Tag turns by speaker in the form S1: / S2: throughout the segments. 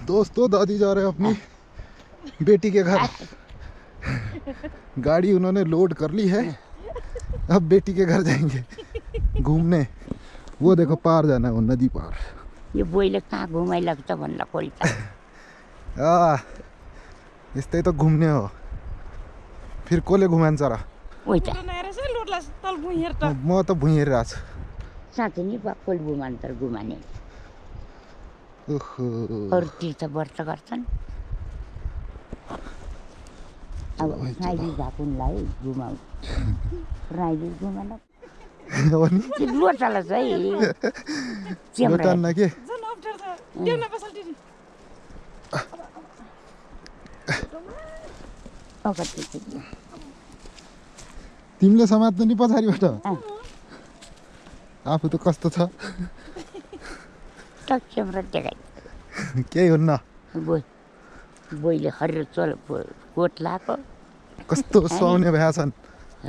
S1: दोस्तों दादी जा रहे हैं अपनी बेटी के घर। गाड़ी उन्होंने लोड कर ली है, अब बेटी के घर जाएंगे घूमने। वो देखो पार जाना है, वो नदी पार।
S2: ये बोइले कहाँ घुमाइरहेको छ भन्ला कोही त।
S1: यस्तै त घुम्ने हो, फिर कसले घुमान्छ र?
S2: उही त
S1: म त भुइँहेरिरहेको छु।
S2: साँच्चै नि कोही घुमानु त घुमाने।
S1: ओहो,
S2: अरू तीर्थ व्रत गर्छन्। अब राईले झाकुनलाई घुमाउ, राईले घुमाउन लोटाला चाहिँ
S1: लोटान्न के तिमीले समात्नु नि पछाडिबाट। आफू त कस्तो छ केही हुन्न।
S2: बोइले हरियो चोल कोट लाएको,
S1: कस्तो सुहाउने भएका छन्।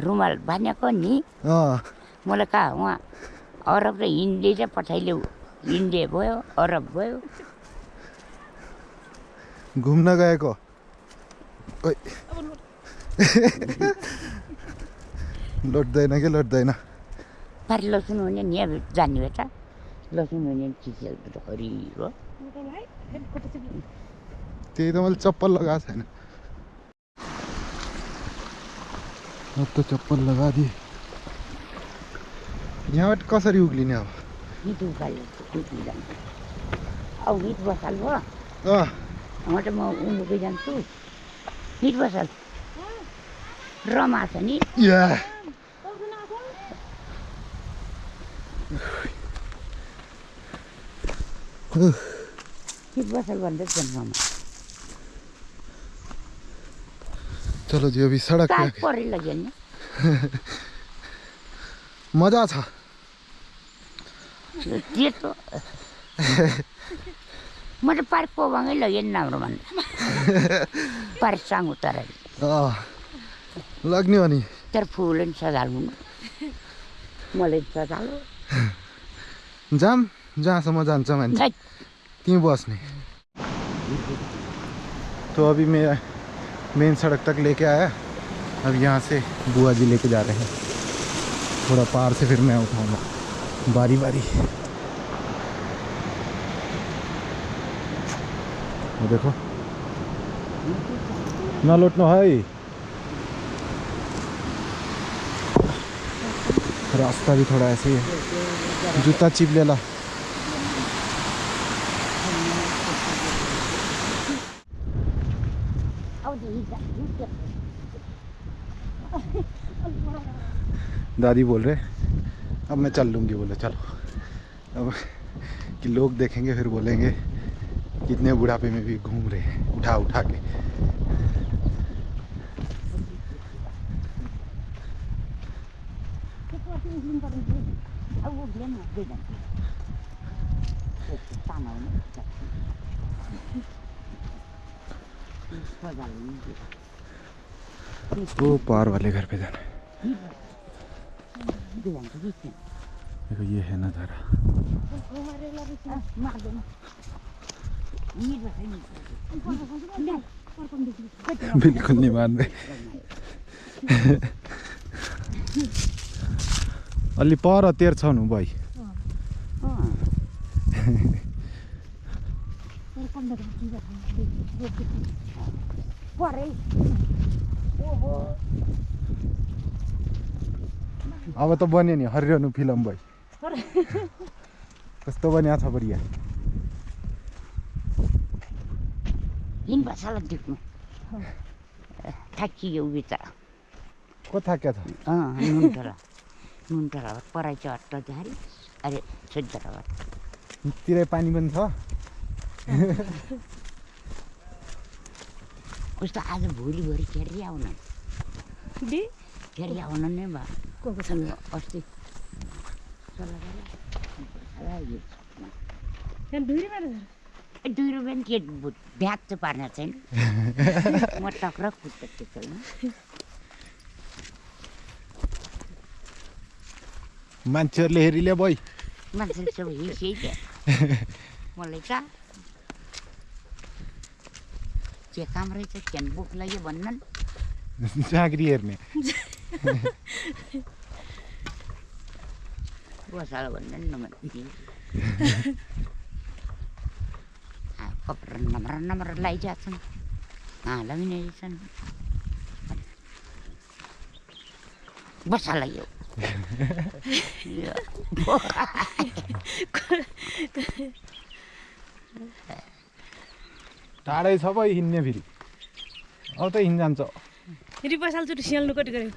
S2: रुमाल बाँधेको नि। मलाई कहाँ उहाँ अरब र हिन्दी चाहिँ पठाइल्यौ, इन्डिया भयो अरब भयो।
S1: घुम्न गएको लोट्दैन के लोट्दैन।
S2: पारि लसुन हुने नि जाने बेटा, लसुन हुने चिजहरू त हरियो।
S1: त्यही त मैले चप्पल लगाएको छैन, अब त चप्पल लगादिए। यहाँबाट कसरी उक्लिने अब?
S2: हिट उकाल्यो अब हिट बसाल भयो। म उमुकै जान्छु, हिट बसाल रमा छ नि। हिट बसाल भन्दै रमा।
S1: चलो जी अभी सड़क पे
S2: परे लग्यो नि।
S1: मजा छ।
S2: त्यो म त पार्क पोबाङै लग्यो नि राम्रो भन्दा। पार्क साङ उतार
S1: लाग्ने हो नि।
S2: तर फुल नि सजाल्नु, मलाई सजालो
S1: जाम जहाँसम्म जान्छ मान्छे त्यहीँ बस्ने। तो अभी मैं मेन सड़क तक लेके आया, अब यहाँ से बुआ जी लेके जा रहे हैं। थोड़ा पार से फिर मैं उठाऊंगा बारी बारी। वो देखो ना लौटना है, रास्ता भी थोड़ा ऐसे ही है, जूता चिप ले ला। दादी बोल रहे अब मैं चल लूँगी, बोले चलो। अब कि लोग देखेंगे फिर बोलेंगे कितने बुढ़ापे में भी घूम रहे हैं उठा उठा के। वो पार वाले घर पे जाना है। देखो ये है नज़ारा। बिल्कुल नहीं मान रहे। अलि पर तेर छ नु भाइ। अब त बन्यो नि हरिरहनु फिल्म भाइ। कस्तो बनिया छ बढिया।
S2: हिँड बसाला देख्नु थाकियो बिचरा।
S1: को थाक्या छ?
S2: नुनटरा पराइ चाहिँ हट्ट झारी। अरे छोड्दरा
S1: तिरै पानी पनि छ।
S2: कस्तो आज भोलिभरि खेरी आउन फेरि आउन नै भयो। अस्ति दुई रुपियाँ के ब्याज चाहिँ पार्न छैन। म टक्र खुट्टा टेक्दैन।
S1: मान्छेहरूले हेरिले भाइ।
S2: मान्छेले सबै हिँड्छ मलाई कहाँ के काम रहेछ त्यहाँ बुक लाग्यो भन्नन्
S1: झाँक्री हेर्ने
S2: बसाल भन्नन् न कपडा नम्र लगाइरहेको छन् लगाउने रहेछन् बसा लाग्यो
S1: टाढै छ भाइ हिँड्ने फेरि अब त हिँड जान्छ
S3: फेरि बसाल चोटि सियाल्नु कति गऱ्यो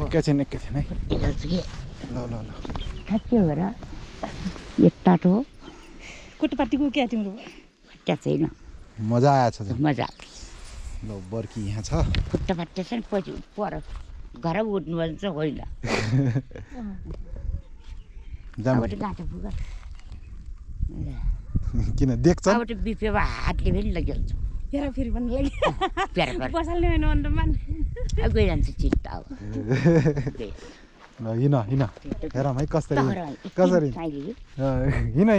S1: एकैछिन है ल ल ल
S2: ठ्याक्कै भएर एक टाटो
S3: कुटपाटीको क्या तिम्रो
S2: त्यहाँ छैन
S1: मजा आएछ त
S2: मजा
S1: ल बर्की यहाँ छ
S2: खुट्टा फाट्टा छ नि पछि पर घर उठ्नु भन्छ होइन अब गाँठो पुग
S1: किन देख्छ
S2: अब त्यो बिपेमा हातले पनि लगिहाल्छ
S3: हेर फेरि भन्नु लागि
S2: प्यार
S3: बसाल्ने होइन अन्डमान
S2: गइरहन्छ चित्त अब
S1: ल हिँड हेरौँ है कसरी हिँड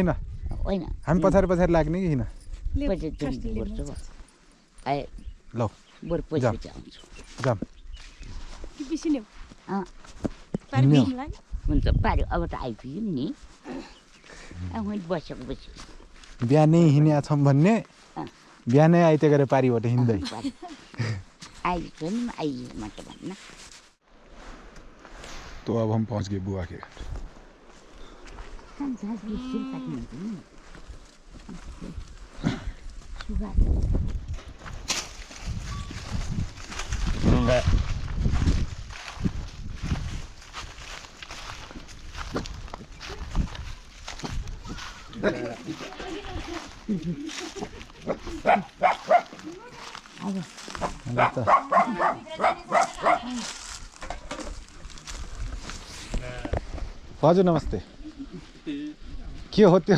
S2: होइन
S1: हामी पछाडि लाग्ने कि हिँड ल
S2: बरु पछि आउँछु
S1: जाम
S3: बिसिन्यो
S2: हुन्छ पाऱ्यो अब त आइपुग्यौँ नि अब बसेको बस्यो
S1: बिहानै हिँडेका छौँ भन्ने बिहानै आइते गरे पारिबाट हिँड्दै
S2: आइयो नि आइयो मात्र भन्न
S1: तो अब हम पहुंच गए बुआ के हजुर नमस्ते के हो त्यो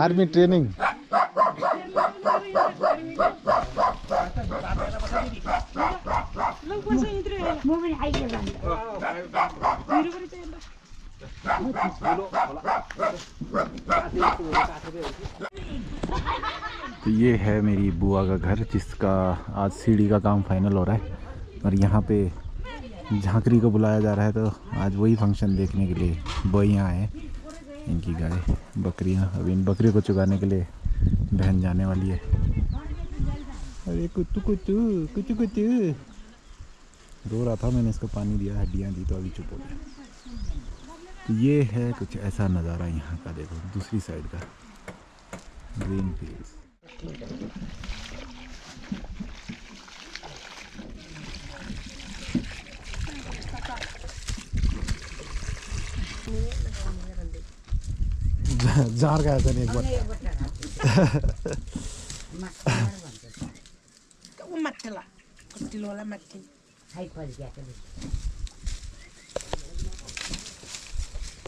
S1: आर्मी ट्रेनिङ तो ये है मेरी बुआ का घर जिसका आज सीढ़ी का काम फाइनल हो रहा है और यहाँ पे झांकरी को बुलाया जा रहा है। तो आज वही फंक्शन देखने के लिए बइयाँ आए, इनकी गाय बकरियाँ। अब इन बकरियों को चुगाने के लिए बहन जाने वाली है। अरे कुत्तू कुत्तू कुत्तू कुत्तू रो रहा था, मैंने इसको पानी दिया, हड्डियाँ दी तो अभी चुप हो गया। तो ये है कुछ ऐसा नज़ारा यहाँ का, देखो दूसरी साइड का ग्रीन फील्ड्स। जार गया था एक बार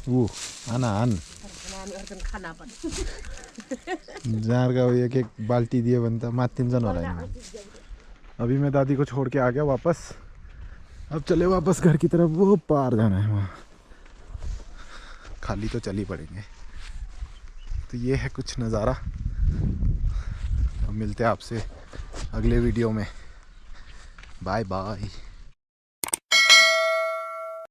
S1: वो आना आन जार का एक एक बाल्टी दिए बनता मातिन हो रहा है। अभी मैं दादी को छोड़ के आ गया वापस। अब चले वापस घर की तरफ, वो पार जाना है, वहाँ खाली तो चल ही पड़ेंगे। तो ये है कुछ नज़ारा। अब मिलते हैं आपसे अगले वीडियो में। Bye bye.